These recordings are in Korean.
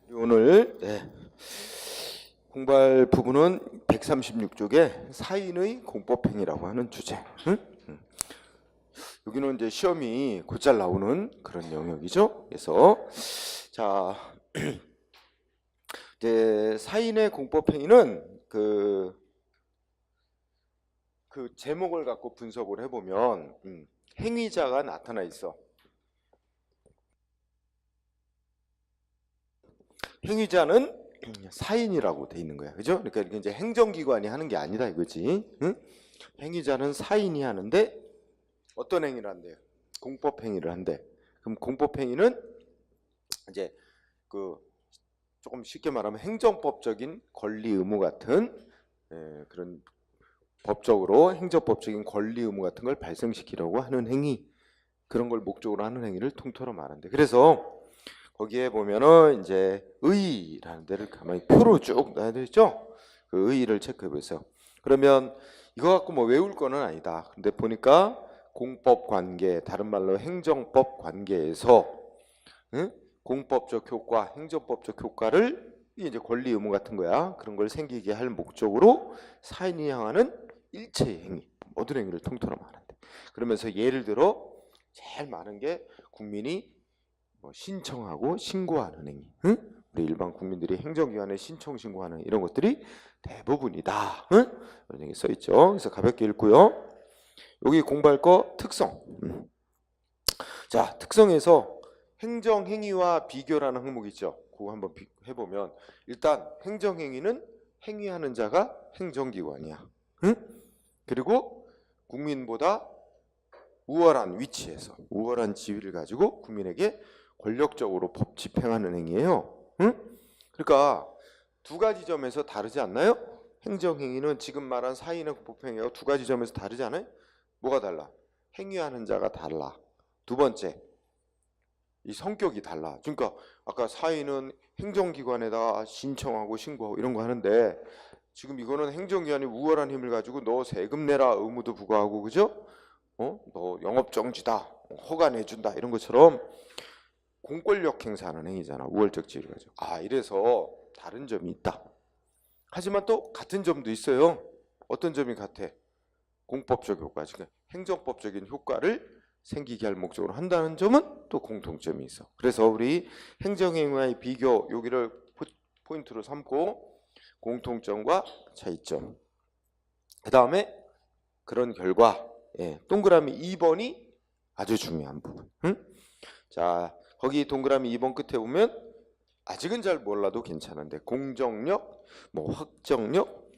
오늘 공부할 부분은 136쪽에 사인의 공법행위라고 하는 주제. 응? 여기는 이제 시험이 곧잘 나오는 그런 영역이죠. 그래서 자 이제 사인의 공법행위는 그 제목을 갖고 분석을 해보면 행위자가 나타나 있어. 행위자는 사인이라고 돼 있는 거야, 그죠? 그러니까 이게 이제 행정기관이 하는 게 아니다 이거지. 응? 행위자는 사인이 하는데 어떤 행위를 한대요? 공법행위를 한대. 그럼 공법행위는 이제 그 조금 쉽게 말하면 행정법적인 권리 의무 같은 그런 법적으로 행정법적인 권리 의무 같은 걸 발생시키려고 하는 행위, 그런 걸 목적으로 하는 행위를 통틀어 말한대. 그래서 거기에 보면은 이제 의라는 데를 가만히 표로 쭉 놔야 되죠. 그 의를 체크해 보세요. 그러면 이거 갖고 뭐 외울 거는 아니다. 근데 보니까 공법 관계, 다른 말로 행정법 관계에서 공법적 효과, 행정법적 효과를 이제 권리 의무 같은 거야. 그런 걸 생기게 할 목적으로 사인이 향하는 일체의 행위, 모든 행위를 통틀어 말한대. 그러면서 예를 들어 제일 많은 게 국민이 신청하고 신고하는 행위, 우리 일반 국민들이 행정기관에 신청 신고하는 이런 것들이 대부분이다. 이런 얘기 써 있죠. 그래서 가볍게 읽고요. 여기 공부할 거 특성. 자, 특성에서 행정행위와 비교라는 항목이 있죠. 그거 한번 해보면 일단 행정행위는 행위하는 자가 행정기관이야. 그리고 국민보다 우월한 위치에서 우월한 지위를 가지고 국민에게 권력적으로 법 집행하는 행위예요. 그러니까 두 가지 점에서 다르지 않나요? 행정행위는 지금 말한 사인의 공법행위가 두 가지 점에서 다르지 않아요? 뭐가 달라? 행위하는 자가 달라. 두 번째, 이 성격이 달라. 그러니까 아까 사인은 행정기관에다 신청하고 신고하고 이런 거 하는데 지금 이거는 행정기관이 우월한 힘을 가지고 너 세금 내라 의무도 부과하고, 그죠? 너 영업정지다, 허가 내준다 이런 것처럼 공권력 행사하는 행위잖아. 우월적 지위를 가지고. 이래서 다른 점이 있다. 하지만 또 같은 점도 있어요. 어떤 점이 같아? 공법적 효과, 그러니까 행정법적인 효과를 생기게 할 목적으로 한다는 점은 또 공통점이 있어. 그래서 우리 행정행위와의 비교, 여기를 포인트로 삼고 공통점과 차이점, 그 다음에 그런 결과, 동그라미 2번이 아주 중요한 부분. 자, 거기 동그라미 2번 끝에 보면 아직은 잘 몰라도 괜찮은데 공정력, 뭐 확정력,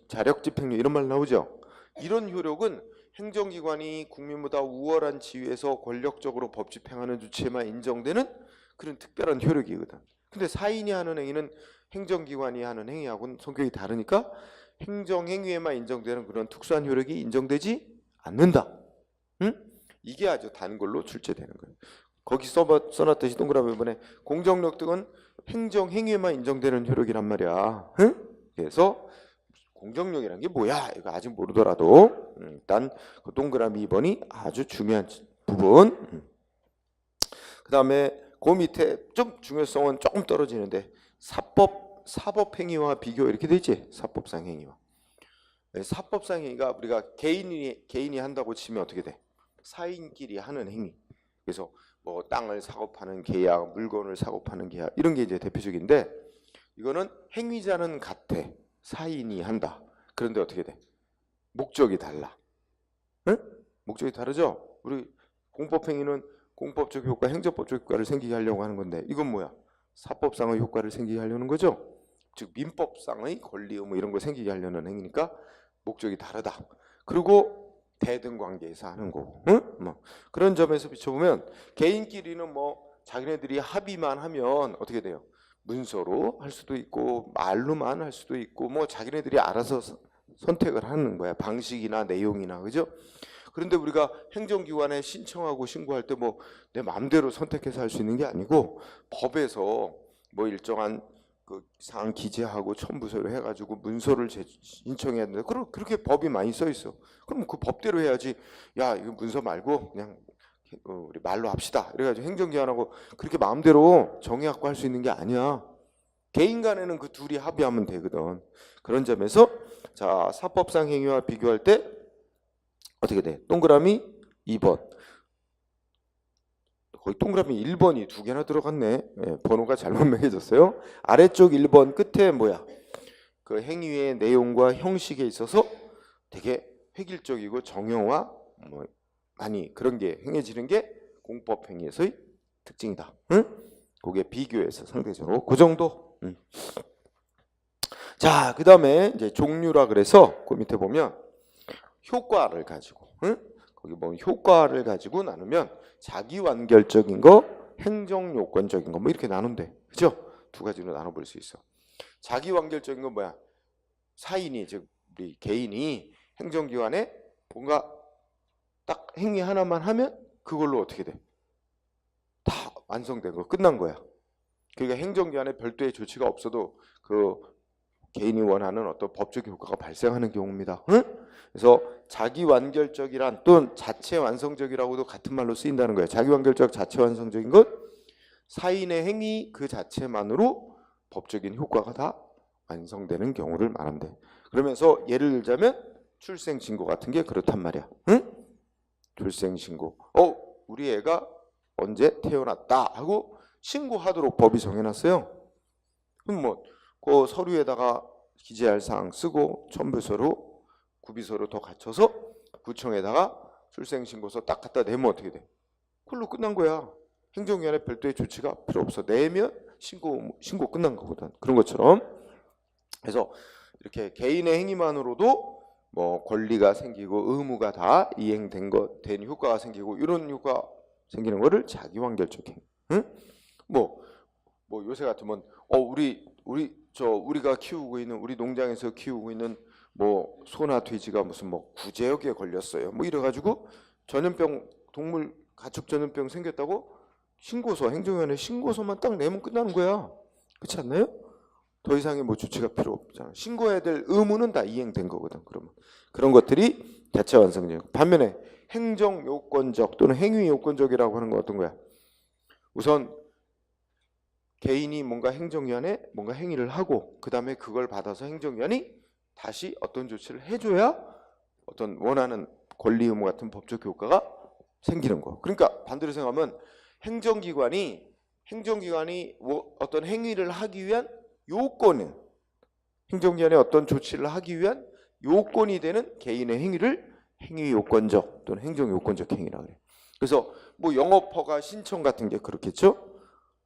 자력 집행력 이런 말 나오죠. 이런 효력은 행정기관이 국민보다 우월한 지위에서 권력적으로 법 집행하는 주체만 인정되는 그런 특별한 효력이거든. 근데 사인이 하는 행위는 행정기관이 하는 행위하고는 성격이 다르니까 행정행위에만 인정되는 그런 특수한 효력이 인정되지 않는다. 이게 아주 단골로 출제되는 거예요. 거기 써놨듯이 동그라미 이번에 공정력 등은 행정행위에만 인정되는 효력이란 말이야. 그래서 공정력이란 게 뭐야? 이거 아직 모르더라도 일단 그 동그라미 2번이 아주 중요한 부분. 그 다음에 그 밑에 좀 중요성은 조금 떨어지는데 사법행위와 비교 이렇게 되지? 사법상 행위와. 사법상 행위가 우리가 개인이 한다고 치면 어떻게 돼? 사인끼리 하는 행위. 그래서 뭐 땅을 사고 파는 계약, 물건을 사고 파는 계약 이런 게 이제 대표적인데, 이거는 행위자는 같아. 사인이 한다. 그런데 어떻게 돼? 목적이 달라. 목적이 다르죠? 우리 공법행위는 공법적 효과, 행정법적 효과를 생기게 하려고 하는 건데 이건 뭐야? 사법상의 효과를 생기게 하려는 거죠. 즉 민법상의 권리 의무 이런 걸 생기게 하려는 행위니까 목적이 다르다. 그리고 대등관계에서 하는 거고, 뭐 그런 점에서 비춰보면 개인끼리는 뭐 자기네들이 합의만 하면 어떻게 돼요? 문서로 할 수도 있고 말로만 할 수도 있고 뭐 자기네들이 알아서 선택을 하는 거야. 방식이나 내용이나, 그죠? 그런데 우리가 행정기관에 신청하고 신고할 때 뭐 내 마음대로 선택해서 할 수 있는 게 아니고 법에서 뭐 일정한 그 사항 기재하고 첨부서를 해가지고 문서를 신청해야 되는데 그렇게 법이 많이 써 있어. 그럼 그 법대로 해야지. 야, 이거 문서 말고 그냥 우리 말로 합시다. 이래가지고 행정기관하고 그렇게 마음대로 정해갖고 할 수 있는 게 아니야. 개인 간에는 그 둘이 합의하면 되거든. 그런 점에서 자, 사법상 행위와 비교할 때 어떻게 돼? 동그라미 2번. 거의 동그라미 1번이 두 개나 들어갔네. 예, 번호가 잘못 매겨졌어요. 아래쪽 1번 끝에 뭐야? 그 행위의 내용과 형식에 있어서 되게 획일적이고 정형화 뭐 많이 그런 게 행해지는 게 공법 행위에서의 특징이다. 응? 그게 비교해서 상대적으로 그 정도. 자, 그다음에 이제 종류라 그래서 그 밑에 보면 효과를 가지고, 응? 거기 보면 효과를 가지고 나누면 자기 완결적인 거, 행정 요건적인 거 뭐 이렇게 나눈대. 그죠? 두 가지로 나눠 볼 수 있어. 자기 완결적인 건 뭐야? 사인이 즉 우리 개인이 행정기관에 뭔가 딱 행위 하나만 하면 그걸로 어떻게 돼? 다 완성된 거 끝난 거야. 그러니까 행정기관에 별도의 조치가 없어도 그 개인이 원하는 어떤 법적 효과가 발생하는 경우입니다. 응? 그래서 자기 완결적이란 또는 자체 완성적이라고도 같은 말로 쓰인다는 거예요. 자기 완결적, 자체 완성적인 것 사인의 행위 그 자체만으로 법적인 효과가 다 완성되는 경우를 말한대. 그러면서 예를 들자면 출생신고 같은 게 그렇단 말이야. 응? 출생신고. 우리 애가 언제 태어났다 하고 신고하도록 법이 정해놨어요. 그럼 뭐 그 서류에다가 기재할 사항 쓰고 첨부서로 구비서로 더 갖춰서 구청에다가 출생신고서 딱 갖다 내면 어떻게 돼? 그걸로 끝난 거야. 행정기관에 별도의 조치가 필요 없어. 내면 신고 끝난 거거든. 그런 것처럼. 그래서 이렇게 개인의 행위만으로도 뭐 권리가 생기고 의무가 다 이행된 된 효과가 생기고 이런 효과 생기는 거를 자기완결적 행위. 응? 뭐 요새 같으면 우리가 키우고 있는 우리 농장에서 키우고 있는 뭐 소나 돼지가 무슨 뭐 구제역에 걸렸어요. 뭐 이래가지고 전염병 동물 가축 전염병 생겼다고 신고서 행정위원회 신고서만 딱 내면 끝나는 거야. 그렇지 않나요? 더 이상의 뭐 조치가 필요 없잖아. 신고해야 될 의무는 다 이행된 거거든. 그러면 그런 것들이 자체 완성적. 반면에 행정 요건적 또는 행위 요건적이라고 하는 건 어떤 거야? 우선 개인이 뭔가 행정위원회 뭔가 행위를 하고 그 다음에 그걸 받아서 행정위원이 다시 어떤 조치를 해줘야 어떤 원하는 권리 의무 같은 법적 효과가 생기는 거. 그러니까 반대로 생각하면 행정기관이 어떤 행위를 하기 위한 요건은 행정기관의 어떤 조치를 하기 위한 요건이 되는 개인의 행위를 행위 요건적 또는 행정 요건적 행위라고 그래요. 그래서 뭐 영업허가 신청 같은 게 그렇겠죠.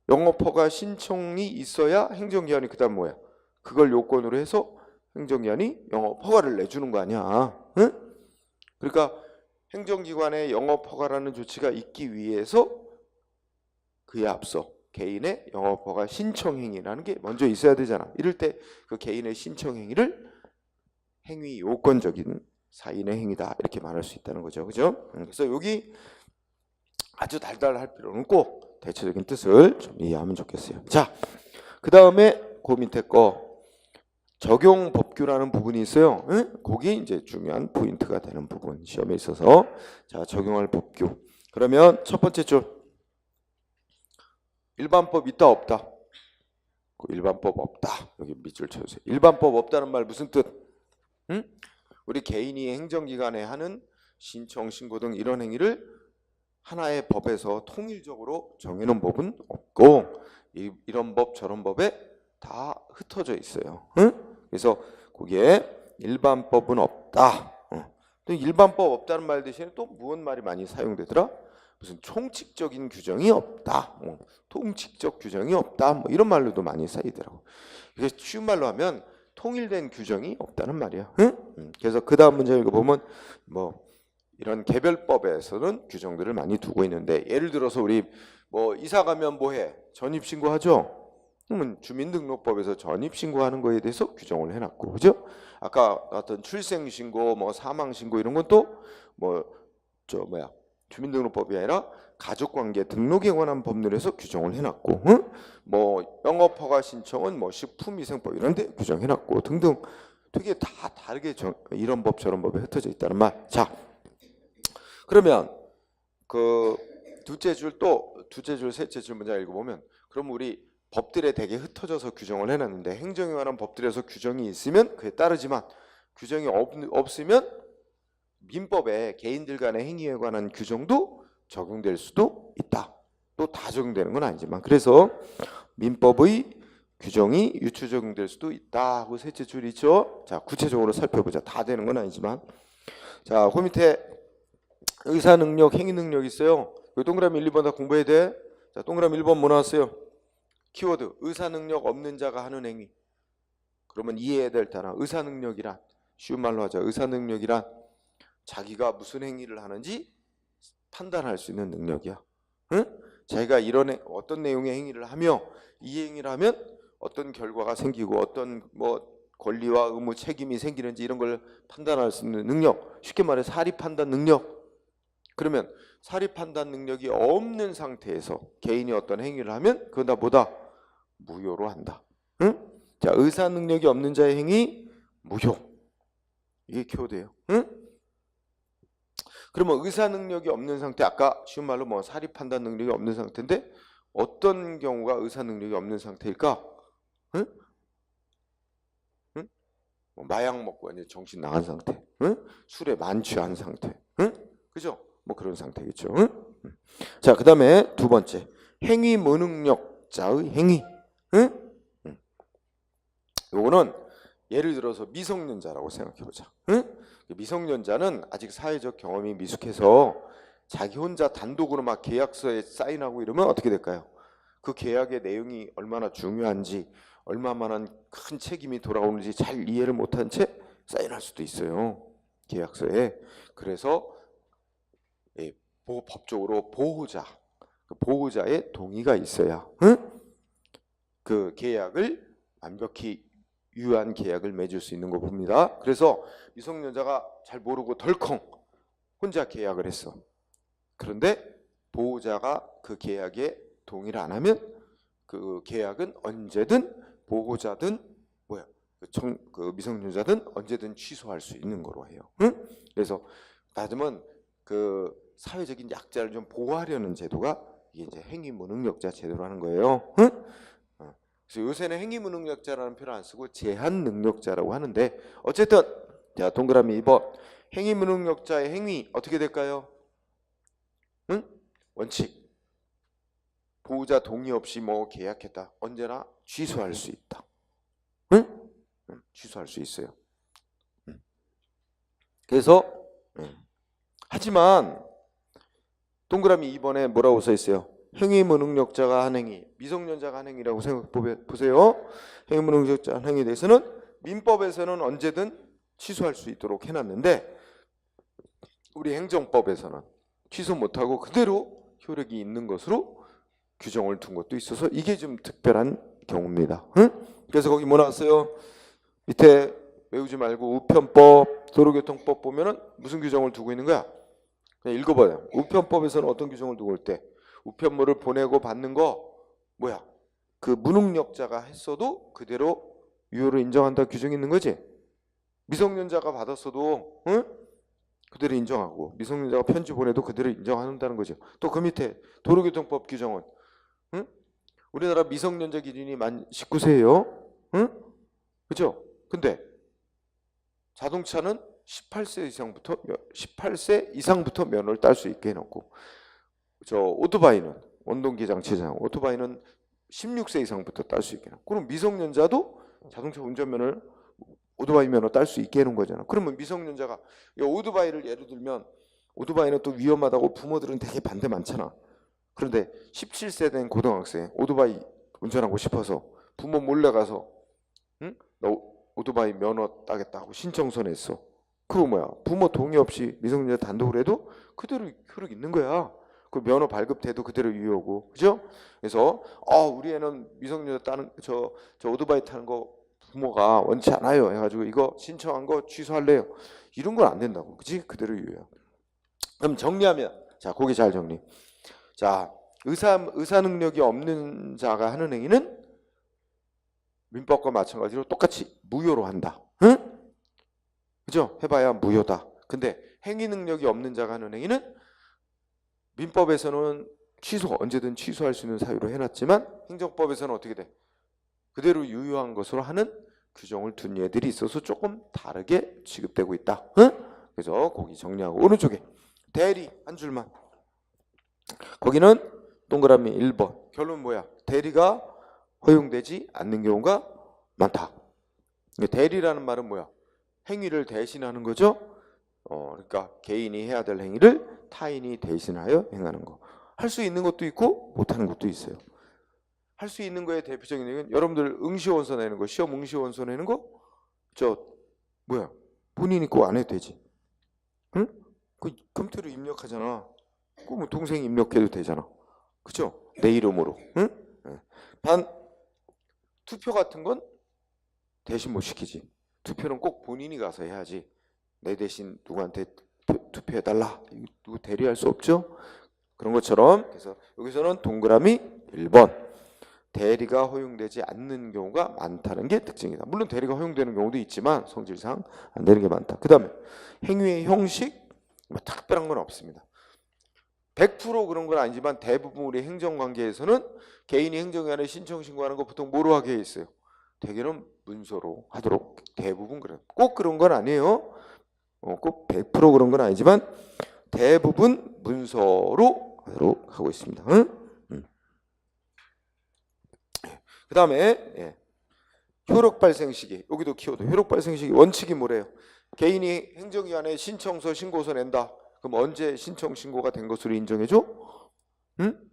영업허가 신청이 있어야 행정기관이 그다음 뭐야? 그걸 요건으로 해서 행정기관이 영업허가를 내주는 거 아니야. 응? 그러니까 행정기관의 영업허가라는 조치가 있기 위해서 그에 앞서 개인의 영업허가 신청행위라는 게 먼저 있어야 되잖아. 이럴 때 그 개인의 신청행위를 행위 요건적인 사인의 행위다 이렇게 말할 수 있다는 거죠. 그죠? 그래서 여기 아주 달달할 필요는 없고 대체적인 뜻을 좀 이해하면 좋겠어요. 자, 그 다음에 그 밑에 거 적용 법규라는 부분이 있어요. 응? 거기 이제 중요한 포인트가 되는 부분 시험에 있어서 자 적용할 법규. 그러면 첫 번째 줄 일반법 있다 없다. 그 일반법 없다. 여기 밑줄 쳐주세요. 일반법 없다는 말 무슨 뜻? 응? 우리 개인이 행정기관에 하는 신청, 신고 등 이런 행위를 하나의 법에서 통일적으로 정해놓은 법은 없고 이런 법 저런 법에 다 흩어져 있어요. 응? 그래서 거기에 일반법은 없다. 또 일반법 없다는 말 대신에 또 무슨 말이 많이 사용되더라? 무슨 총칙적인 규정이 없다. 통칙적 규정이 없다. 뭐 이런 말로도 많이 쓰이더라고. 그래서 쉬운 말로 하면 통일된 규정이 없다는 말이야. 응? 그래서 그 다음 문제 읽어보면 뭐 이런 개별법에서는 규정들을 많이 두고 있는데 예를 들어서 우리 뭐 이사 가면 뭐해? 전입신고하죠? 그러면 주민등록법에서 전입신고하는 거에 대해서 규정을 해놨고, 그죠? 아까 나왔던 출생신고, 뭐 사망신고 이런 건 또 뭐 주민등록법이 아니라 가족관계 등록에 관한 법률에서 규정을 해놨고, 응? 뭐 영업허가 신청은 뭐 식품위생법 이런 데 규정해놨고 등등 되게 다 다르게 이런 법 저런 법에 흩어져 있다는 말. 자, 그러면 그 둘째 줄, 셋째 줄 문장 읽어보면, 그럼 우리 법들에 되게 흩어져서 규정을 해놨는데 행정에 관한 법들에서 규정이 있으면 그에 따르지만 규정이 없으면 민법에 개인들 간의 행위에 관한 규정도 적용될 수도 있다. 또 다 적용되는 건 아니지만, 그래서 민법의 규정이 유추 적용될 수도 있다 하고 셋째 줄 있죠. 자, 구체적으로 살펴보자. 다 되는 건 아니지만, 자, 그 밑에 의사 능력, 행위 능력 있어요. 동그라미 1, 2번 다 공부해야 돼. 자, 동그라미 1번 뭐 나왔어요? 키워드 의사 능력 없는 자가 하는 행위. 그러면 이해해야 될 단어 의사 능력이란, 쉬운 말로 하자. 의사 능력이란 자기가 무슨 행위를 하는지 판단할 수 있는 능력이야. 응? 자기가 이런 어떤 내용의 행위를 하며 이 행위를 하면 어떤 결과가 생기고 어떤 뭐 권리와 의무, 책임이 생기는지 이런 걸 판단할 수 있는 능력. 쉽게 말해 사리 판단 능력. 그러면 사리 판단 능력이 없는 상태에서 개인이 어떤 행위를 하면 그건 다 뭐다? 무효로 한다. 응? 자, 의사 능력이 없는 자의 행위 무효. 이게 키워드예요. 응? 그러면 의사 능력이 없는 상태, 아까 쉬운 말로 뭐 사리 판단 능력이 없는 상태인데 어떤 경우가 의사 능력이 없는 상태일까? 응? 응? 뭐 마약 먹고 이제 정신 나간 상태, 응? 술에 만취한 상태, 응? 그죠? 뭐 그런 상태겠죠. 응? 자, 그 다음에 두 번째, 행위 무능력자의 행위. 응? 요거는 예를 들어서 미성년자라고 생각해보자. 응? 미성년자는 아직 사회적 경험이 미숙해서 자기 혼자 단독으로 막 계약서에 사인하고 이러면 어떻게 될까요? 그 계약의 내용이 얼마나 중요한지, 얼마만한 큰 책임이 돌아오는지 잘 이해를 못한 채 사인할 수도 있어요. 계약서에. 그래서 법적으로 보호자, 그 보호자의 동의가 있어야 응? 그 계약을 완벽히 유효한 계약을 맺을 수 있는 거 봅니다. 그래서 미성년자가 잘 모르고 덜컹 혼자 계약을 했어. 그런데 보호자가 그 계약에 동의를 안 하면 그 계약은 언제든 보호자든 뭐야 그 미성년자든 언제든 취소할 수 있는 거로 해요. 응? 그래서 말하자면 그 사회적인 약자를 좀 보호하려는 제도가 이게 이제 행위무능력자 제도로 하는 거예요. 응? 그래서 요새는 행위무능력자라는 표현을 안 쓰고 제한능력자라고 하는데 어쨌든 자, 동그라미 2번 행위무능력자의 행위 어떻게 될까요? 응? 원칙 보호자 동의 없이 뭐 계약했다 언제나 취소할 수 있다. 응? 취소할 수 있어요. 그래서 하지만 동그라미 2번에 뭐라고 써 있어요? 행위무능력자가 한 행위, 미성년자가 한 행위라고 생각해보세요. 행위무능력자 한 행위에 대해서는 민법에서는 언제든 취소할 수 있도록 해놨는데 우리 행정법에서는 취소 못하고 그대로 효력이 있는 것으로 규정을 둔 것도 있어서 이게 좀 특별한 경우입니다. 응? 그래서 거기 뭐 나왔어요? 밑에 외우지 말고 우편법, 도로교통법 보면은 무슨 규정을 두고 있는 거야? 그냥 읽어봐요. 우편법에서는 어떤 규정을 두고 올 때 우편물을 보내고 받는 거 뭐야? 그 무능력자가 했어도 그대로 유효로 인정한다 규정이 있는 거지. 미성년자가 받았어도 응? 그대로 인정하고 미성년자가 편지 보내도 그대로 인정한다는 거죠. 또 그 밑에 도로교통법 규정은 응? 우리나라 미성년자 기준이 만 19세예요. 응? 그죠? 근데 자동차는 18세 이상부터 면허를 딸 수 있게 해놓고 저 오토바이는 원동기 장치장 오토바이는 16세 이상부터 딸 수 있게 해놓고 그럼 미성년자도 자동차 운전면허를 오토바이 면허 딸 수 있게 해놓은 거잖아. 그러면 미성년자가 오토바이를 예를 들면 오토바이는 또 위험하다고 부모들은 되게 반대 많잖아. 그런데 17세 된 고등학생 오토바이 운전하고 싶어서 부모 몰래 가서 응? 너 오토바이 면허 따겠다고 신청서 냈어. 그거 뭐야? 부모 동의 없이 미성년자 단독으로 해도 그대로 효력 있는 거야. 그 면허 발급돼도 그대로 유효고, 그죠? 그래서 우리 애는 미성년자 따는 저 오토바이 타는 거 부모가 원치 않아요. 해가지고 이거 신청한 거 취소할래요. 이런 건 안 된다고, 그지? 그대로 유효야. 그럼 정리하면 자, 거기 잘 정리. 자, 의사 능력이 없는 자가 하는 행위는 민법과 마찬가지로 똑같이 무효로 한다. 응? 그죠? 해봐야 무효다. 근데 행위 능력이 없는 자가 하는 행위는 민법에서는 언제든 취소할 수 있는 사유로 해놨지만 행정법에서는 어떻게 돼? 그대로 유효한 것으로 하는 규정을 둔 예들이 있어서 조금 다르게 취급되고 있다. 응? 그래서 거기 정리하고 오른쪽에 대리 한 줄만. 거기는 동그라미 1번. 결론 뭐야? 대리가 허용되지 않는 경우가 많다. 대리라는 말은 뭐야? 행위를 대신하는 거죠. 그러니까 개인이 해야 될 행위를 타인이 대신하여 행하는 거. 할 수 있는 것도 있고 못하는 것도 있어요. 할 수 있는 거의 대표적인 얘기는 여러분들 응시원서 내는 거, 시험 응시원서 내는 거, 뭐야? 본인이 꼭 안 해도 되지. 응? 그 컴퓨터로 입력하잖아. 그 뭐 동생이 입력해도 되잖아. 그죠? 내 이름으로. 응? 단 투표 같은 건 대신 못 시키지. 투표는 꼭 본인이 가서 해야지. 내 대신 누구한테 투표해달라. 누구 대리할 수 없죠? 그런 것처럼 그래서 여기서는 동그라미 1번. 대리가 허용되지 않는 경우가 많다는 게 특징이다. 물론 대리가 허용되는 경우도 있지만 성질상 안 되는 게 많다. 그 다음에 행위의 형식, 뭐 특별한 건 없습니다. 100% 그런 건 아니지만 대부분 우리 행정관계에서는 개인이 행정기관에 신청 신고하는 거 보통 뭐로 하게 있어요? 대개는 문서로 하도록 대부분 그래요. 꼭 그런 건 아니에요. 꼭 100% 그런 건 아니지만 대부분 문서로 하도록 하고 있습니다. 응? 그 다음에 효력 발생 시기. 여기도 키워드. 효력 발생 시기 원칙이 뭐래요? 개인이 행정기관에 신청서 신고서 낸다. 그럼 언제 신청 신고가 된 것으로 인정해줘? 응?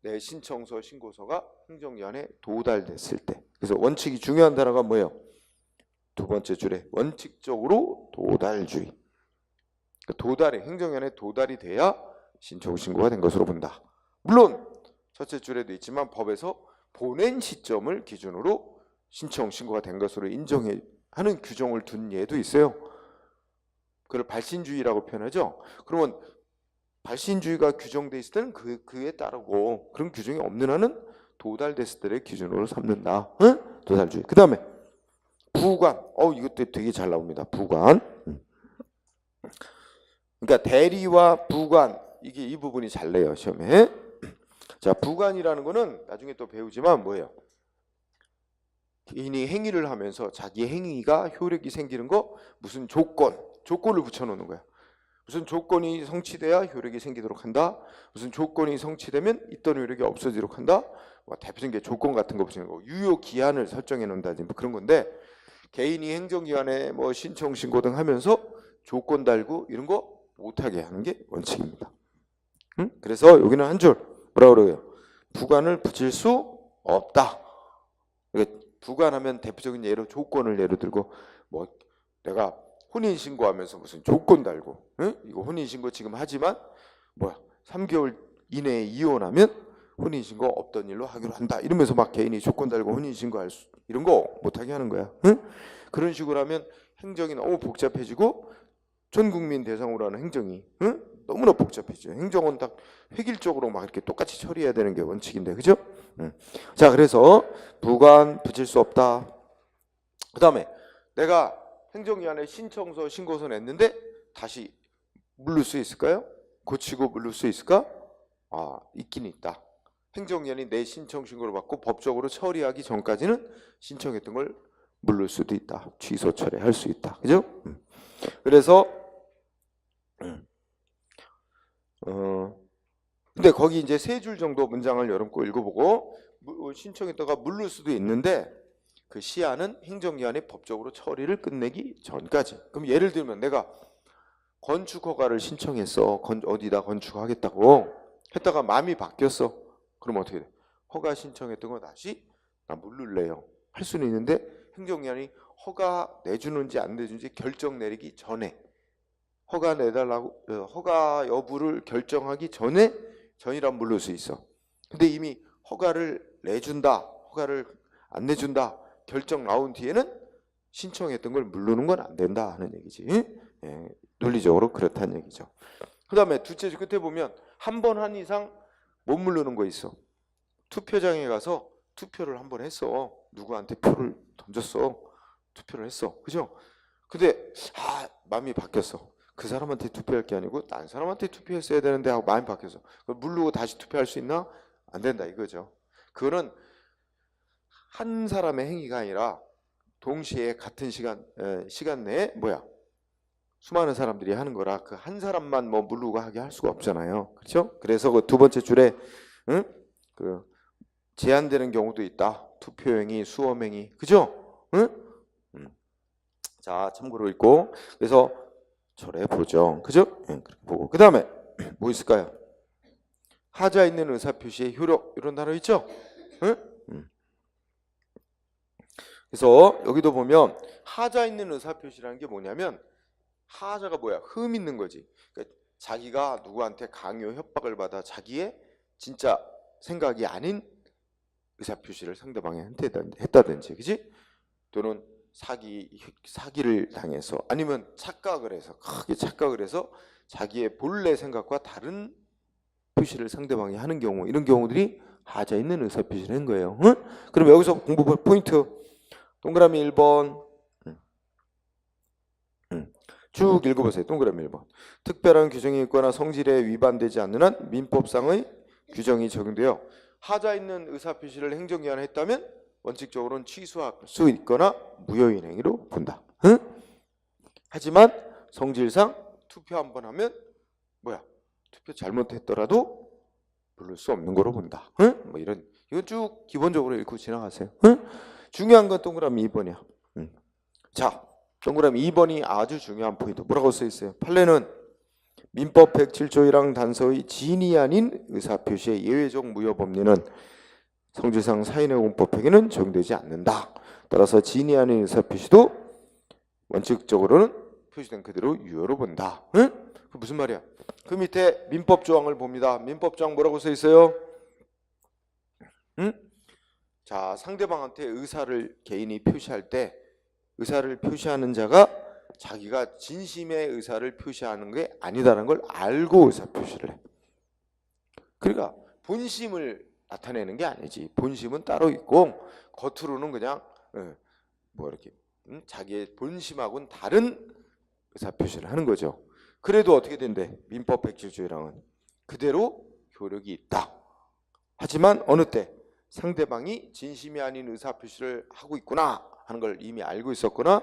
내 신청서 신고서가 행정기관에 도달됐을 때. 그래서 원칙이 중요한 단어가 뭐예요? 두 번째 줄에 원칙적으로 도달주의. 도달이 행정기관에 도달이 돼야 신청 신고가 된 것으로 본다. 물론 첫째 줄에도 있지만 법에서 보낸 시점을 기준으로 신청 신고가 된 것으로 인정하는 규정을 둔 예도 있어요. 그걸 발신주의라고 표현하죠. 그러면 발신주의가 규정돼 있을 때는 그에 따르고 그런 규정이 없는 한은 도달됐을 때의 기준으로 삼는다. 응? 도달주의. 그 다음에 부관. 이것도 되게 잘 나옵니다. 부관. 그러니까 대리와 부관 이게 이 부분이 잘 내요 시험에. 자, 부관이라는 거는 나중에 또 배우지만 뭐예요? 개인이 행위를 하면서 자기 행위가 효력이 생기는 거 무슨 조건을 붙여놓는 거야. 무슨 조건이 성취돼야 효력이 생기도록 한다. 무슨 조건이 성취되면 있던 효력이 없어지도록 한다. 뭐 대표적인 게 조건 같은 거 붙이는 거. 유효 기한을 설정해 놓는다든지 뭐 그런 건데 개인이 행정기관에 뭐 신청 신고 등 하면서 조건 달고 이런 거 못하게 하는 게 원칙입니다. 응? 그래서 여기는 한 줄 뭐라 그래요? 부관을 붙일 수 없다. 부관하면 대표적인 예로 조건을 예로 들고 뭐 내가 혼인신고하면서 무슨 조건 달고 이거 혼인신고 지금 하지만 3개월 이내에 이혼하면 혼인신고 없던 일로 하기로 한다 이러면서 막 개인이 조건 달고 혼인신고할 수 이런 거 못하게 하는 거야. 그런 식으로 하면 행정이 너무 복잡해지고 전 국민 대상으로 하는 행정이 너무나 복잡해져요. 행정은 딱 획일적으로 막 이렇게 똑같이 처리해야 되는 게 원칙인데 그죠? 자, 그래서 부관 붙일 수 없다. 그 다음에 내가 행정기관에 신청서 신고서 냈는데 다시 물를 수 있을까요? 고치고 물를 수 있을까? 있긴 있다. 행정기관이 내 신청 신고를 받고 법적으로 처리하기 전까지는 신청했던 걸 물를 수도 있다. 취소 처리할 수 있다. 그죠? 그래서 근데 거기 이제 3줄 정도 문장을 여러분 거 읽어보고 신청했다가 물를 수도 있는데 그 시한은 행정기관이 법적으로 처리를 끝내기 전까지. 그럼 예를 들면 내가 건축 허가를 신청했어. 어디다 건축하겠다고 했다가 마음이 바뀌었어. 그럼 어떻게 돼? 허가 신청했던 거 다시 나 물를래요. 할 수는 있는데 행정기관이 허가 내주는지 안 내주는지 결정 내리기 전에 허가 내달라고 허가 여부를 결정하기 전이란 물를 수 있어. 근데 이미 허가를 내준다, 허가를 안 내준다 결정 나온 뒤에는 신청했던 걸 물르는 건 안 된다 하는 얘기지. 논리적으로 그렇다는 얘기죠. 그 다음에 둘째 줄 끝에 보면 한 번 한 이상 못 물르는 거 있어. 투표장에 가서 투표를 한 번 했어. 누구한테 표를 던졌어. 투표를 했어. 그죠? 근데 마음이 바뀌었어. 그 사람한테 투표할 게 아니고 딴 사람한테 투표했어야 되는데 하고 마음이 바뀌어서 그걸 누르고 다시 투표할 수 있나? 안 된다 이거죠. 그거는 한 사람의 행위가 아니라 동시에 같은 시간 내에 수많은 사람들이 하는 거라 그 한 사람만 뭐 누르고 하게 할 수가 없잖아요. 그렇죠? 그래서 그 두 번째 줄에 그 제한되는 경우도 있다. 투표행위, 수험행위, 그죠? 자, 참고로 읽고 그래서 절에 보정, 그죠? 그렇게 보고 그 다음에 뭐 있을까요? 하자 있는 의사표시의 효력 이런 단어 있죠? 그래서 여기도 보면 하자 있는 의사표시라는 게 뭐냐면 하자가 흠 있는 거지. 그러니까 자기가 누구한테 강요 협박을 받아 자기의 진짜 생각이 아닌 의사표시를 상대방한테 했다든지, 그지? 또는 사기를 당해서 아니면 크게 착각을 해서 자기의 본래 생각과 다른 표시를 상대방이 하는 경우 이런 경우들이 하자 있는 의사표시를 한 거예요. 그럼 여기서 공부 포인트 동그라미 1번 쭉 읽어보세요. 동그라미 1번 특별한 규정이 있거나 성질에 위반되지 않는 한 민법상의 규정이 적용되어 하자 있는 의사표시를 행정기관에 했다면 원칙적으로는 취소할 수 있거나 무효인 행위로 본다. 하지만 성질상 투표 한 번 하면 투표 잘못했더라도 부를 수 없는 거로 본다. 뭐 이건 쭉 기본적으로 읽고 지나가세요. 중요한 건 동그라미 2번이야. 자, 동그라미 2번이 아주 중요한 포인트. 뭐라고 써 있어요? 판례는 민법 107조 1항 단서의 지인이 아닌 의사표시의 예외적 무효 법리는 성질상 사인의 공법행위는 적용되지 않는다. 따라서 지인이 아닌 의사표시도 원칙적으로는 표시된 그대로 유효로 본다. 그 무슨 말이야? 그 밑에 민법 조항을 봅니다. 민법 조항 뭐라고 써 있어요? 자, 상대방한테 의사를 개인이 표시할 때 의사를 표시하는 자가 자기가 진심의 의사를 표시하는 게 아니다라는 걸 알고 의사 표시를 해. 그러니까 본심을 나타내는 게 아니지. 본심은 따로 있고 겉으로는 그냥 이렇게 자기의 본심하고는 다른 의사 표시를 하는 거죠. 그래도 어떻게 된대? 민법 107조 1항은 그대로 효력이 있다. 하지만 어느 때 상대방이 진심이 아닌 의사 표시를 하고 있구나 하는 걸 이미 알고 있었거나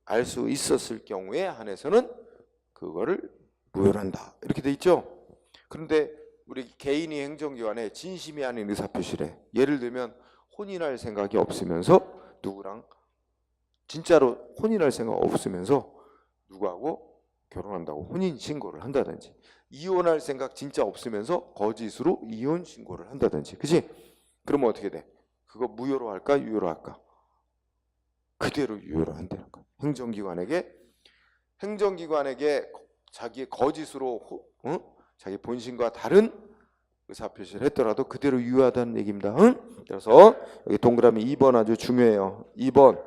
알 수 있었을 경우에 한해서는 그거를 무효로 한다. 이렇게 돼 있죠. 그런데 우리 개인이 행정기관에 진심이 아닌 의사표시를 해. 예를 들면 혼인할 생각이 없으면서 누구랑 진짜로 혼인할 생각 없으면서 누구하고 결혼한다고 혼인신고를 한다든지 이혼할 생각 진짜 없으면서 거짓으로 이혼신고를 한다든지, 그치? 그러면 어떻게 돼? 그거 무효로 할까 유효로 할까? 그대로 유효로 한다는 거야. 행정기관에게 자기의 거짓으로 자기 본심과 다른 의사표시를 했더라도 그대로 유효하다는 얘기입니다. 그래서 여기 동그라미 2번 아주 중요해요. 2번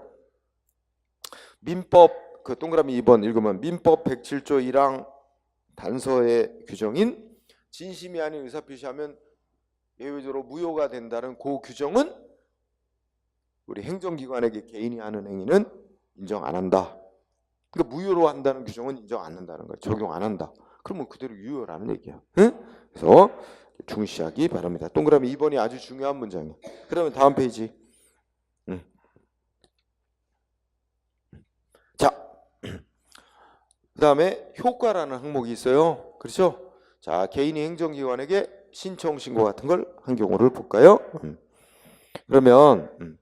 민법 그 동그라미 2번 읽으면 민법 107조 1항 단서의 규정인 진심이 아닌 의사표시하면 예외적으로 무효가 된다는 그 규정은 우리 행정기관에게 개인이 하는 행위는 인정 안 한다. 그러니까 무효로 한다는 규정은 인정 안 한다는 거예요. 적용 안 한다. 그러면 그대로 유효라는 얘기야. 그래서 중시하기 바랍니다. 동그라미 2번이 아주 중요한 문장이에요. 그러면 다음 페이지. 자, 그 다음에 효과라는 항목이 있어요. 그렇죠? 자, 개인이 행정기관에게 신청 신고 같은 걸 한 경우를 볼까요? 그러면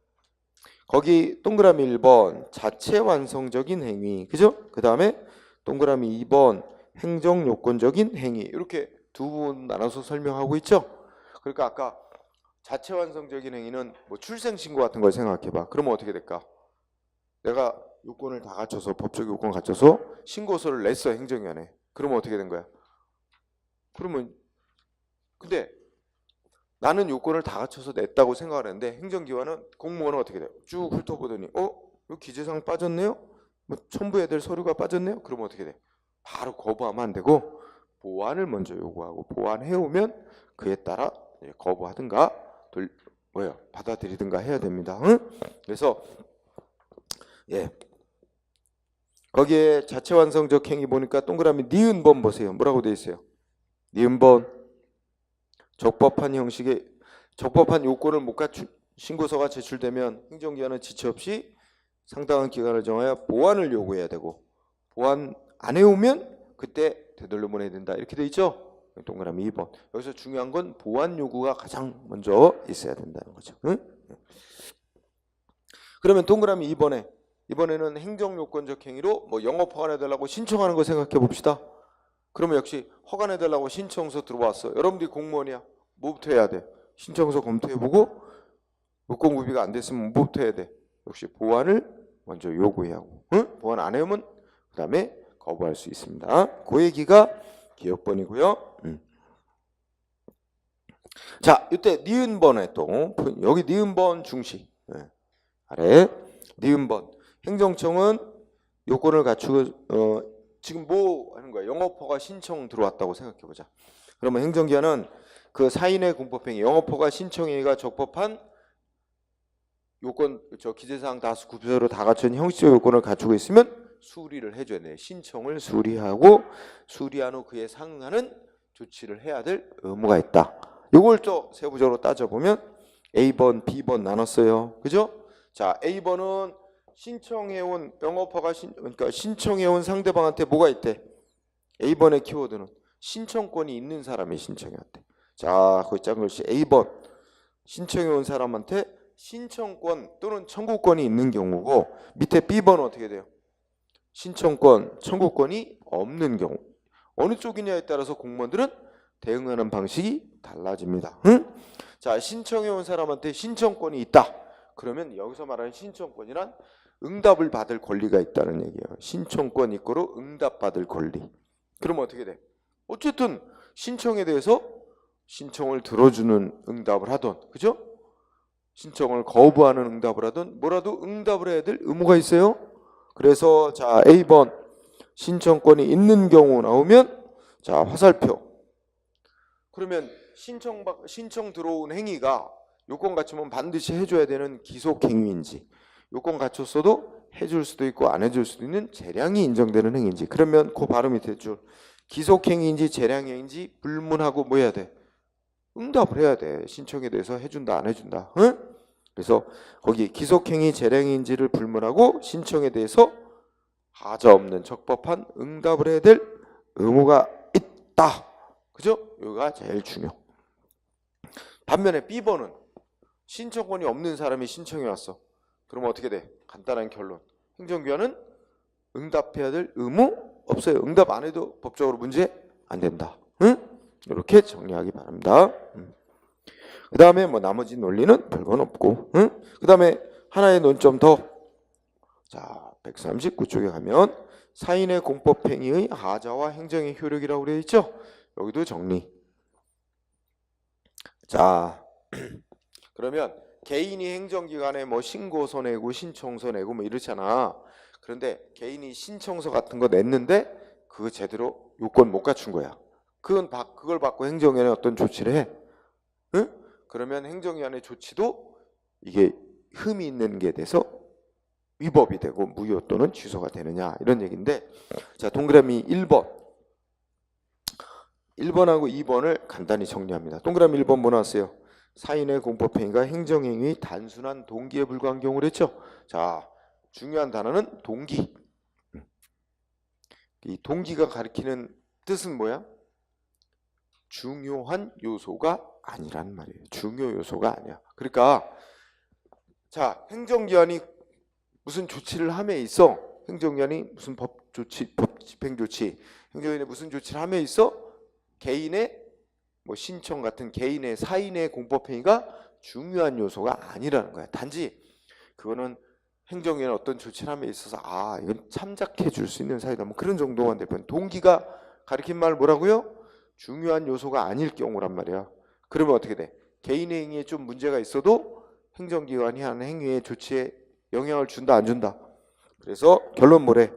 거기 동그라미 1번 자체 완성적인 행위, 그죠? 그 다음에 동그라미 2번 행정요건적인 행위, 이렇게 두 부분 나눠서 설명하고 있죠. 그러니까 아까 자체 완성적인 행위는 뭐 출생신고 같은 걸 생각해봐. 그러면 어떻게 될까? 내가 요건을 다 갖춰서 법적 요건 갖춰서 신고서를 냈어 행정위원회. 그러면 어떻게 된 거야? 그러면 근데 나는 요건을 다 갖춰서 냈다고 생각을 했는데 행정기관은 공무원은 어떻게 돼요? 쭉 훑어보더니 요 기재사항 빠졌네요? 뭐 첨부해야 될 서류가 빠졌네요? 그러면 어떻게 돼? 바로 거부하면 안 되고 보완을 먼저 요구하고 보완해오면 그에 따라 거부하든가 받아들이든가 해야 됩니다. 그래서 거기에 자체 완성적 행위 보니까 동그라미 니은번 보세요. 뭐라고 돼 있어요? 니은번 적법한 형식의 적법한 요건을 못 갖춘 신고서가 제출되면 행정기관은 지체 없이 상당한 기간을 정하여 보완을 요구해야 되고 보완 안 해오면 그때 되돌려 보내야 된다. 이렇게 돼 있죠? 동그라미 2번. 여기서 중요한 건 보완 요구가 가장 먼저 있어야 된다는 거죠. 응? 그러면 동그라미 2번에 이번에는 행정요건적 행위로 뭐 영업 허가내달라고 신청하는 거 생각해 봅시다. 그러면 역시 허가내달라고 신청서 들어왔어. 여러분들이 공무원이야. 뭐부터 해야 돼? 신청서 검토해보고 요건구비가 안 됐으면 뭐부터 해야 돼? 역시 보완을 먼저 요구해야 하고, 응? 보완 안 해오면 그 다음에 거부할 수 있습니다. 그 얘기가 기억번이고요. 자, 이때 니은번에 또 여기 니은번 중시 아래 니은번 행정청은 요건을 갖추고 지금 뭐 하는 거야? 영업허가 신청 들어왔다고 생각해보자. 그러면 행정기관은 그 사인의 공법행위, 영업허가 신청행위가 적법한 요건, 기재사항 다수 구조로 다 갖춘 형식적 요건을 갖추고 있으면 수리를 해줘야 돼. 신청을 수리하고 수리한 후 그에 상응하는 조치를 해야 될 의무가 있다. 요걸 또 세부적으로 따져보면 A번, B번 나눴어요. 그죠? 자, A번은 신청해온 영업허가 그러니까 신청해온 상대방한테 뭐가 있대? A번의 키워드는 신청권이 있는 사람이 신청해왔대. 자, 거기 짠 글씨 A번 신청해온 사람한테 신청권 또는 청구권이 있는 경우고 밑에 B번은 어떻게 돼요? 신청권, 청구권이 없는 경우. 어느 쪽이냐에 따라서 공무원들은 대응하는 방식이 달라집니다. 응? 자, 신청해온 사람한테 신청권이 있다. 그러면 여기서 말하는 신청권이란 응답을 받을 권리가 있다는 얘기예요. 신청권 이꼬로 응답받을 권리. 그러면 어떻게 돼? 어쨌든 신청에 대해서 신청을 들어주는 응답을 하던, 그죠? 신청을 거부하는 응답을 하던 뭐라도 응답을 해야 될 의무가 있어요. 그래서 자, A번 신청권이 있는 경우 나오면 자, 화살표. 그러면 신청 들어온 행위가 요건 갖추면 반드시 해줘야 되는 기속 행위인지, 요건 갖췄어도 해줄 수도 있고 안 해줄 수도 있는 재량이 인정되는 행위인지. 그러면 그 발음이 되죠. 기속 행위인지 재량 행위인지 불문하고 뭐 해야 돼? 응답을 해야 돼. 신청에 대해서 해준다 안 해준다. 응? 그래서 거기 기속행위 재량인지를 불문하고 신청에 대해서 하자 없는 적법한 응답을 해야 될 의무가 있다. 그죠? 여기가 제일 중요. 반면에 B번은 신청권이 없는 사람이 신청해 왔어. 그러면 어떻게 돼? 간단한 결론. 행정기관은 응답해야 될 의무 없어요. 응답 안 해도 법적으로 문제 안 된다. 응? 이렇게 정리하기 바랍니다. 그 다음에 뭐 나머지 논리는 별건 없고, 응? 그 다음에 하나의 논점 더. 자, 139쪽에 가면 사인의 공법행위의 하자와 행정의 효력이라고 되어 있죠. 여기도 정리. 자, 그러면 개인이 행정기관에 뭐 신고서 내고 신청서 내고 뭐 이렇잖아. 그런데 개인이 신청서 같은 거 냈는데 그거 제대로 요건 못 갖춘 거야. 그걸 받고 행정위원회 어떤 조치를 해? 응? 그러면 행정위원회 조치도 이게 흠이 있는 게 돼서 위법이 되고 무효 또는 취소가 되느냐 이런 얘기인데, 자, 동그라미 1번하고 2번을 간단히 정리합니다. 동그라미 1번 뭐 나왔어요? 사인의 공법행위가 행정행위 단순한 동기에 불과한 경우를 했죠. 자, 중요한 단어는 동기. 이 동기가 가리키는 뜻은 뭐야? 중요한 요소가 아니란 말이에요. 중요 요소가 아니야. 그러니까 자, 행정기관이 무슨 조치를 함에 있어. 행정기관이 무슨 법 집행조치, 행정기관이 무슨 조치를 함에 있어. 개인의 뭐 신청 같은 개인의 사인의 공법행위가 중요한 요소가 아니라는 거야. 단지 그거는 행정기관이 어떤 조치를 함에 있어서 이건 참작해 줄 수 있는 사유다. 뭐 그런 정도만 되면 동기가 가리킨 말 뭐라고요? 중요한 요소가 아닐 경우란 말이야. 그러면 어떻게 돼? 개인의 행위에 좀 문제가 있어도 행정기관이 하는 행위의 조치에 영향을 준다 안 준다. 그래서 결론 뭐래?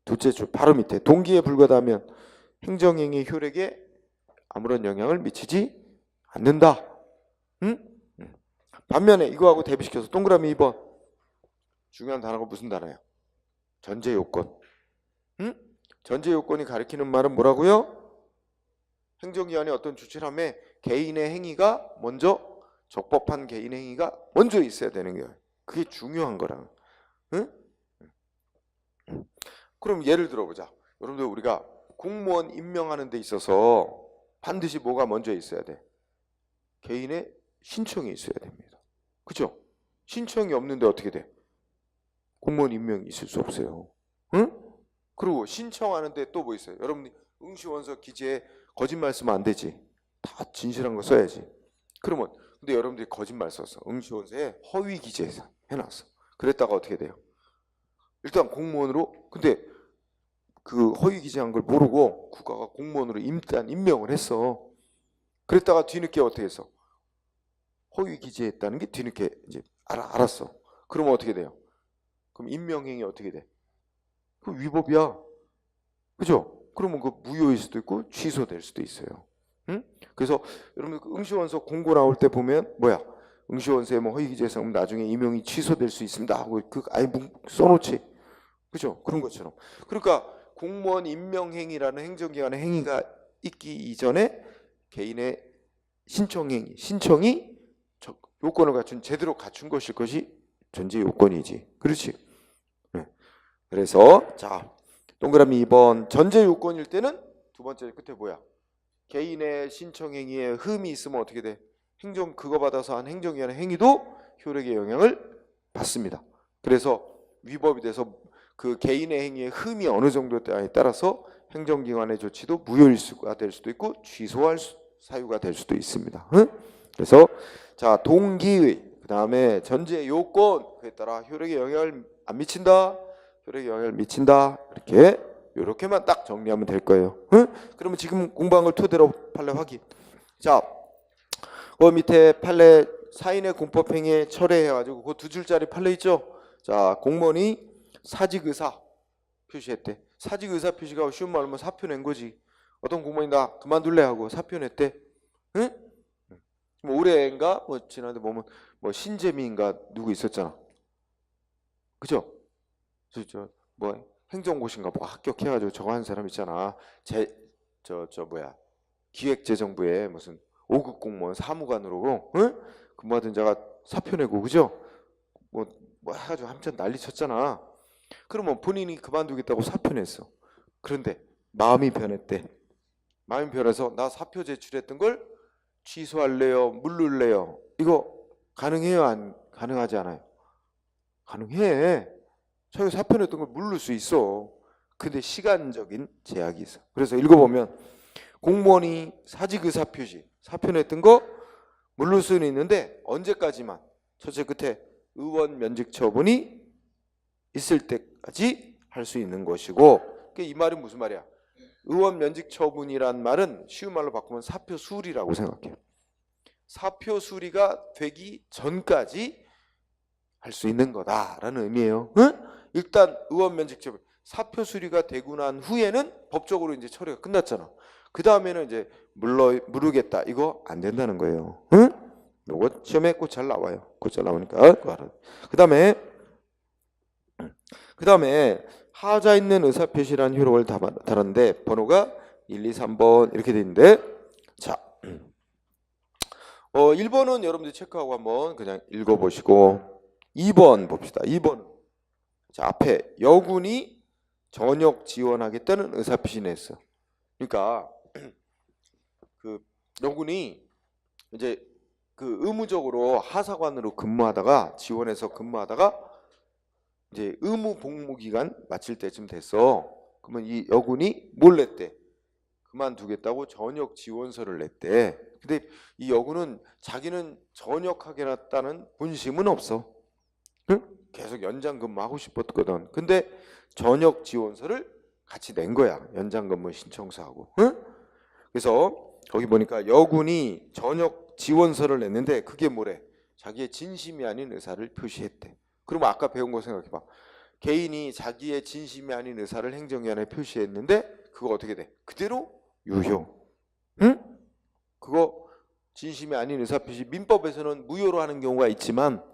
둘째 줄 바로 밑에 동기에 불과하다면 행정행위 효력에 아무런 영향을 미치지 않는다. 응? 반면에 이거하고 대비시켜서 동그라미 2번 중요한 단어가 무슨 단어야? 전제 요건. 응? 전제 요건이 가리키는 말은 뭐라고요? 행정기관의 어떤 주체를 하면 개인의 행위가 먼저, 적법한 개인의 행위가 먼저 있어야 되는 거예요. 그게 중요한 거랑. 응? 그럼 예를 들어보자. 여러분들 우리가 공무원 임명하는 데 있어서 반드시 뭐가 먼저 있어야 돼? 개인의 신청이 있어야 됩니다. 그죠? 신청이 없는데 어떻게 돼? 공무원 임명이 있을 수 없어요. 응? 그리고 신청하는데 또 뭐 있어요? 여러분들 응시원서 기재에 거짓말 쓰면 안 되지. 다 진실한 거 써야지. 그러면 근데 여러분들이 거짓말 썼어. 응시원서에 허위 기재 해놨어. 그랬다가 어떻게 돼요? 일단 공무원으로 근데 그 허위 기재한 걸 모르고 국가가 공무원으로 일단 임명을 했어. 그랬다가 뒤늦게 어떻게 했어? 허위 기재했다는 게 뒤늦게 이제 알았어. 그러면 어떻게 돼요? 그럼 임명행위 어떻게 돼? 그 위법이야. 그죠? 그러면 그 무효일 수도 있고 취소될 수도 있어요. 응? 그래서 여러분 그 응시원서 공고 나올 때 보면 뭐야? 응시원서에 뭐 허위 기재했으면 나중에 임용이 취소될 수 있습니다 하고 그 아예 써놓지. 그죠? 그런 것처럼. 그러니까 공무원 임명행위라는 행정기관의 행위가 있기 이전에 개인의 신청행위, 신청이 요건을 제대로 갖춘 것이 전제 요건이지. 그렇지? 네. 그래서 자 동그라미 2번 전제 요건일 때는 두 번째 끝에 뭐야? 개인의 신청행위에 흠이 있으면 어떻게 돼? 행정 그거 받아서 한 행정기관의 행위도 효력의 영향을 받습니다. 그래서 위법이 돼서 그 개인의 행위에 흠이 어느 정도에 따라서 행정기관의 조치도 무효일 수가 될 수도 있고 취소할 사유가 될 수도 있습니다. 응? 그래서 자 동기의 그 다음에 전제 요건 그에 따라 효력의 영향을 안 미친다, 효력의 영향을 미친다 이렇게만 딱 정리하면 될 거예요. 응? 그러면 지금 공부한 걸 토대로 판례 확인. 자, 그 밑에 판례 사인의 공법행위에 철회해가지고 그 두 줄짜리 판례 있죠. 자 공무원이 사직 의사 표시했대. 사직 의사 표시가 쉬운 말로 하면 사표 낸 거지. 어떤 공무원이 나 그만둘래 하고 사표 냈대. 응? 뭐 올해인가 뭐 지난해 보면 뭐 신재미인가 누구 있었잖아. 그죠? 뭐 행정고시인가 뭐 합격해가지고 저거 한 사람 있잖아. 뭐야 기획재정부에 무슨 5급 공무원 사무관으로 응? 근무하던 자가 사표 내고 그죠? 뭐 해가지고 한참 난리 쳤잖아. 그러면 본인이 그만두겠다고 사표 냈어. 그런데 마음이 변했대. 마음이 변해서 나 사표 제출했던 걸 취소할래요? 물를래요? 이거 가능해요? 안 가능하지 않아요? 가능해. 자기가 사표 냈던 걸 물를 수 있어. 근데 시간적인 제약이 있어. 그래서 읽어보면 공무원이 사직 의사 표시 사표 냈던 거 물를 수는 있는데 언제까지만? 첫째 끝에 의원 면직 처분이 있을 때까지 할 수 있는 것이고 이 말은 무슨 말이야? 의원 면직 처분이란 말은 쉬운 말로 바꾸면 사표 수리라고 생각해요. 사표 수리가 되기 전까지 할 수 있는 거다라는 의미예요. 응? 일단 의원 면직 처분 사표 수리가 되고 난 후에는 법적으로 이제 처리가 끝났잖아. 그 다음에는 이제 물르겠다 이거 안 된다는 거예요. 응? 이거 시험에 꼭 잘 나와요. 꼭 잘 나오니까 그 다음에 하자 있는 의사표시라는 효력을 다루는데 번호가 1, 2, 3번 이렇게 돼 있는데 자 1번은 여러분들 체크하고 한번 그냥 읽어보시고 2번 봅시다. 2번 자 앞에 여군이 전역 지원하겠다는 의사표시 냈어. 그러니까 그 여군이 이제 그 의무적으로 하사관으로 근무하다가 지원해서 근무하다가 이제 의무 복무 기간 마칠 때쯤 됐어. 그러면 이 여군이 뭘 냈대? 그만두겠다고 전역 지원서를 냈대. 근데 이 여군은 자기는 전역하겠다는 본심은 없어. 응? 계속 연장 근무하고 싶었거든. 근데 전역 지원서를 같이 낸 거야. 연장 근무 신청서하고. 응? 그래서 거기 보니까 여군이 전역 지원서를 냈는데 그게 뭐래? 자기의 진심이 아닌 의사를 표시했대. 그럼 아까 배운 거 생각해봐. 개인이 자기의 진심이 아닌 의사를 행정기관에 표시했는데 그거 어떻게 돼? 그대로 유효. 응? 그거 진심이 아닌 의사 표시 민법에서는 무효로 하는 경우가 있지만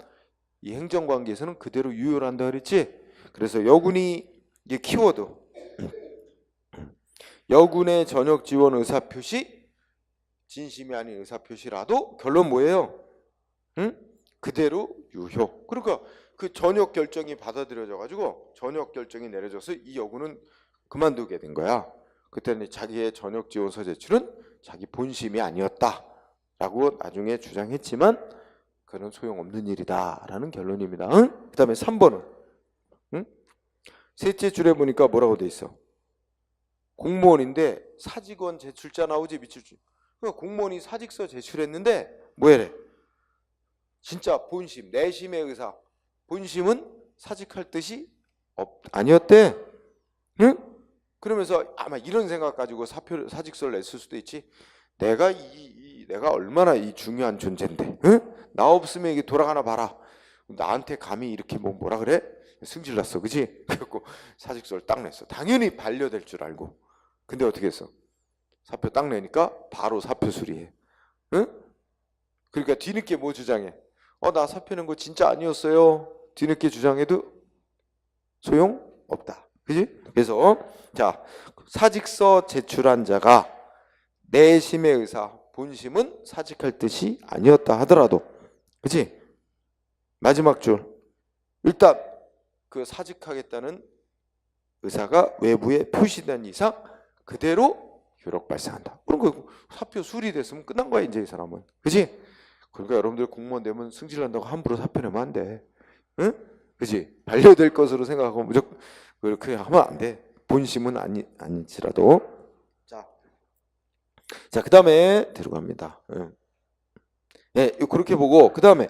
이 행정관계에서는 그대로 유효로 한다 그랬지? 그래서 여군이 이게 키워드 여군의 전역 지원 의사표시 진심이 아닌 의사표시라도 결론 뭐예요? 응? 그대로 유효. 그러니까 그 전역 결정이 받아들여져 가지고 전역 결정이 내려져서 이 여군은 그만두게 된 거야. 그때는 자기의 전역 지원서 제출은 자기 본심이 아니었다라고 나중에 주장했지만 그는 소용없는 일이다라는 결론입니다. 응? 그다음에 3번은 셋째 줄에 보니까 뭐라고 돼 있어? 공무원인데 사직원 제출자 나오지 미칠줄. 그러니까 공무원이 사직서 제출했는데 뭐래? 진짜 본심, 내심의 의사. 본심은 사직할 뜻이 아니었대. 응? 그러면서 아마 이런 생각 가지고 사직서를 냈을 수도 있지. 내가 내가 얼마나 이 중요한 존재인데, 응? 나 없으면 이게 돌아가나 봐라. 나한테 감히 이렇게 뭐라 그래? 승질났어, 그지? 그래갖고 사직서를 딱 냈어. 당연히 반려될 줄 알고. 근데 어떻게 했어? 사표 딱 내니까 바로 사표 수리해. 응? 그러니까 뒤늦게 뭐 주장해? 나 사표 낸 거 진짜 아니었어요. 뒤늦게 주장해도 소용없다. 그지? 그래서 자, 사직서 제출한 자가 내심의 의사, 본심은 사직할 뜻이 아니었다 하더라도, 그지? 마지막 줄. 일단 그 사직하겠다는 의사가 외부에 표시된 이상 그대로 효력 발생한다. 그런 거 사표 수리됐으면 끝난 거야 이제 이 사람은. 그지? 그러니까 여러분들 공무원 되면 승진한다고 함부로 사표 내면 안 돼. 응? 그지? 반려될 것으로 생각하고 무조건 그렇게 하면 안 돼. 본심은 아니지라도. 자, 그 다음에 들어갑니다. 예, 그렇게 보고 그 다음에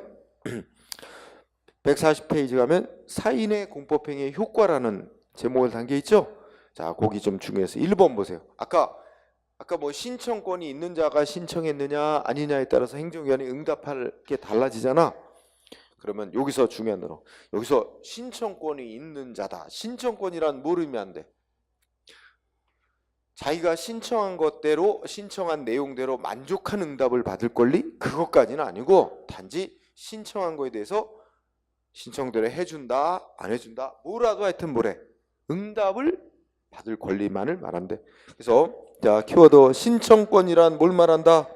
140페이지 가면 사인의 공법행위의 효과라는 제목을 담겨 있죠. 자, 거기 좀 중요해서 1번 보세요. 아까 뭐 신청권이 있는 자가 신청했느냐 아니냐에 따라서 행정기관이 응답할 게 달라지잖아. 그러면 여기서 중요한 단어. 여기서 신청권이 있는 자다. 신청권이란 뭘 의미한대? 자기가 신청한 것대로 신청한 내용대로 만족한 응답을 받을 권리? 그것까지는 아니고 단지 신청한 거에 대해서 신청대로 해준다 안 해준다 뭐라도 하여튼 뭐래 응답을 받을 권리만을 말한대. 그래서 자, 키워드 신청권이란 뭘 말한다?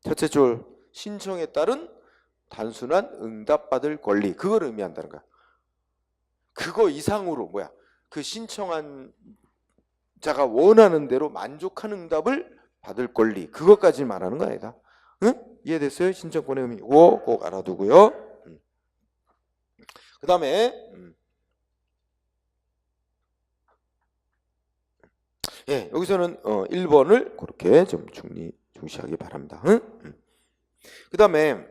첫째 줄 신청에 따른 단순한 응답받을 권리, 그걸 의미한다는 거야. 그거 이상으로 뭐야? 그 신청한 자가 원하는 대로 만족한 응답을 받을 권리, 그것까지 말하는 거 아니다. 응? 이해됐어요? 신청권의 의미. 이거 꼭 알아두고요. 그 다음에 예, 여기서는 1번을 그렇게 좀 중시하기 바랍니다. 응? 그 다음에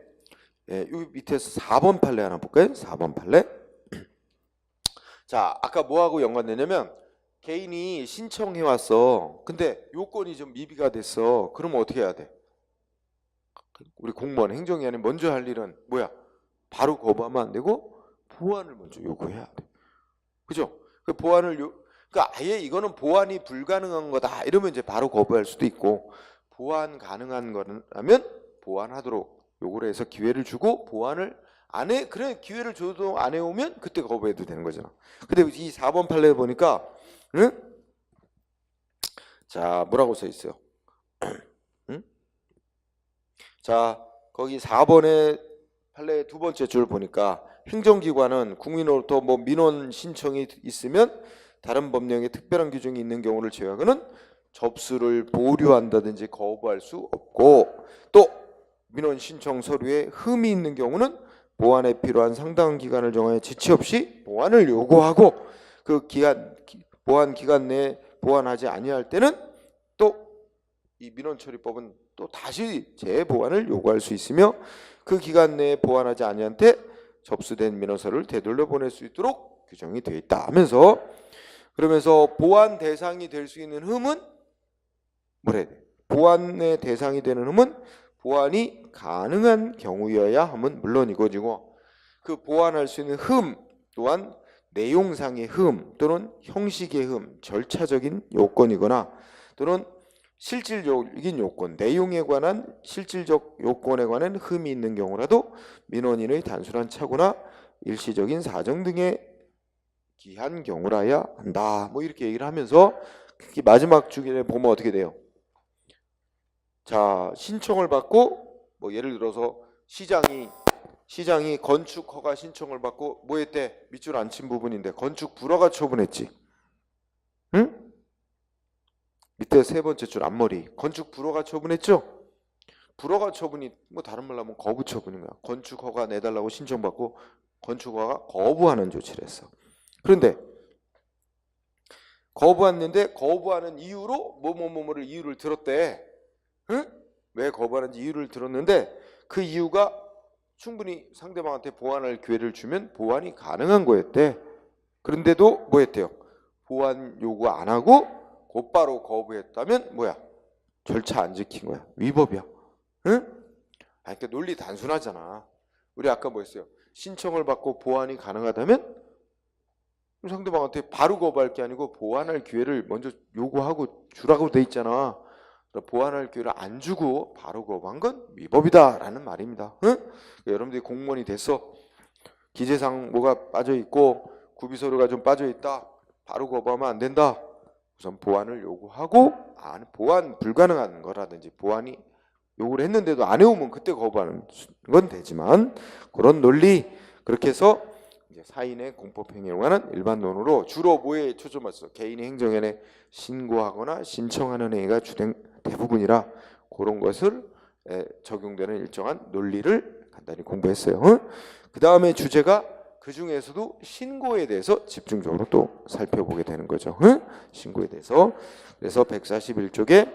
예, 요 밑에서 4번 판례 하나 볼까요? 4번 판례. 자, 아까 뭐하고 연관되냐면 개인이 신청해 왔어. 근데 요건이 좀 미비가 됐어. 그러면 어떻게 해야 돼? 우리 공무원 행정기관이 먼저 할 일은 뭐야? 바로 거부하면 안 되고 보완을 먼저 요구해야 돼. 그죠? 그 보완을 그러니까 아예 이거는 보완이 불가능한 거다 이러면 이제 바로 거부할 수도 있고, 보완 가능한 거라면 보완하도록 요구를 해서 기회를 주고 보완을 안 해, 그래 기회를 줘도 안 해오면 그때 거부해도 되는 거잖아. 근데 이 4번 판례 보니까 응? 자, 뭐라고 써 있어요? 응? 자, 거기 4번의 판례 두 번째 줄 보니까 행정기관은 국민으로부터 뭐 민원 신청이 있으면 다른 법령에 특별한 규정이 있는 경우를 제외하고는 접수를 보류한다든지 거부할 수 없고, 또 민원 신청 서류에 흠이 있는 경우는 보완에 필요한 상당한 기간을 정하여 지체 없이 보완을 요구하고, 그 보완 기간 내에 보완하지 아니할 때는 또 이 민원처리법은 또 다시 재보완을 요구할 수 있으며, 그 기간 내에 보완하지 아니한 때 접수된 민원서를 되돌려 보낼 수 있도록 규정이 되어 있다 하면서, 그러면서 보완 대상이 될 수 있는 흠은 뭐래? 보완의 대상이 되는 흠은 보완이 가능한 경우여야 함은 물론 이거지고, 그 보완할 수 있는 흠 또한 내용상의 흠 또는 형식의 흠, 절차적인 요건이거나 또는 실질적인 요건, 내용에 관한 실질적 요건에 관한 흠이 있는 경우라도 민원인의 단순한 착오나 일시적인 사정 등의 기한 경우라야 한다. 뭐 이렇게 얘기를 하면서 특히 마지막 주기에 보면 어떻게 돼요? 자, 신청을 받고 뭐 예를 들어서 시장이 건축 허가 신청을 받고 뭐 했대? 밑줄 안 친 부분인데 건축 불허가 처분했지. 응? 밑에 세 번째 줄 앞머리 건축 불허가 처분했죠? 불허가 처분이 뭐 다른 말로 하면 거부 처분인 거야. 건축 허가 내달라고 신청받고 건축 허가 거부하는 조치를 했어. 그런데 거부했는데 거부하는 이유로 뭐뭐뭐를 이유를 들었대. 응? 왜 거부하는지 이유를 들었는데 그 이유가 충분히 상대방한테 보완할 기회를 주면 보완이 가능한 거였대. 그런데도 뭐 했대요? 보완 요구 안 하고 곧바로 거부했다면 뭐야? 절차 안 지킨 거야. 위법이야. 응? 그러니까 논리 단순하잖아. 우리 아까 뭐 했어요? 신청을 받고 보완이 가능하다면 상대방한테 바로 거부할 게 아니고 보완할 기회를 먼저 요구하고 주라고 돼 있잖아. 보완할 기회를 안 주고 바로 거부한 건 위법이다라는 말입니다. 응? 그러니까 여러분들이 공무원이 됐어. 기재상 뭐가 빠져 있고 구비서류가 좀 빠져 있다. 바로 거부하면 안 된다. 우선 보완을 요구하고 보완 불가능한 거라든지 보완이 요구를 했는데도 안 해오면 그때 거부하는 건 되지만 그런 논리 그렇게 해서 이제 사인의 공법행위에 관한 일반론으로 주로 뭐에 초점했어? 개인의 행정연에 신고하거나 신청하는 행위가 주된 대부분이라 그런 것을 적용되는 일정한 논리를 간단히 공부했어요. 그 다음에 주제가 그 중에서도 신고에 대해서 집중적으로 또 살펴보게 되는 거죠. 신고에 대해서. 그래서 141쪽에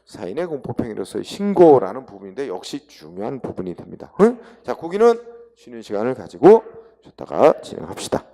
사인의 공법행위로서의 신고라는 부분인데 역시 중요한 부분이 됩니다. 자, 거기는 쉬는 시간을 가지고 쉬었다가 진행합시다.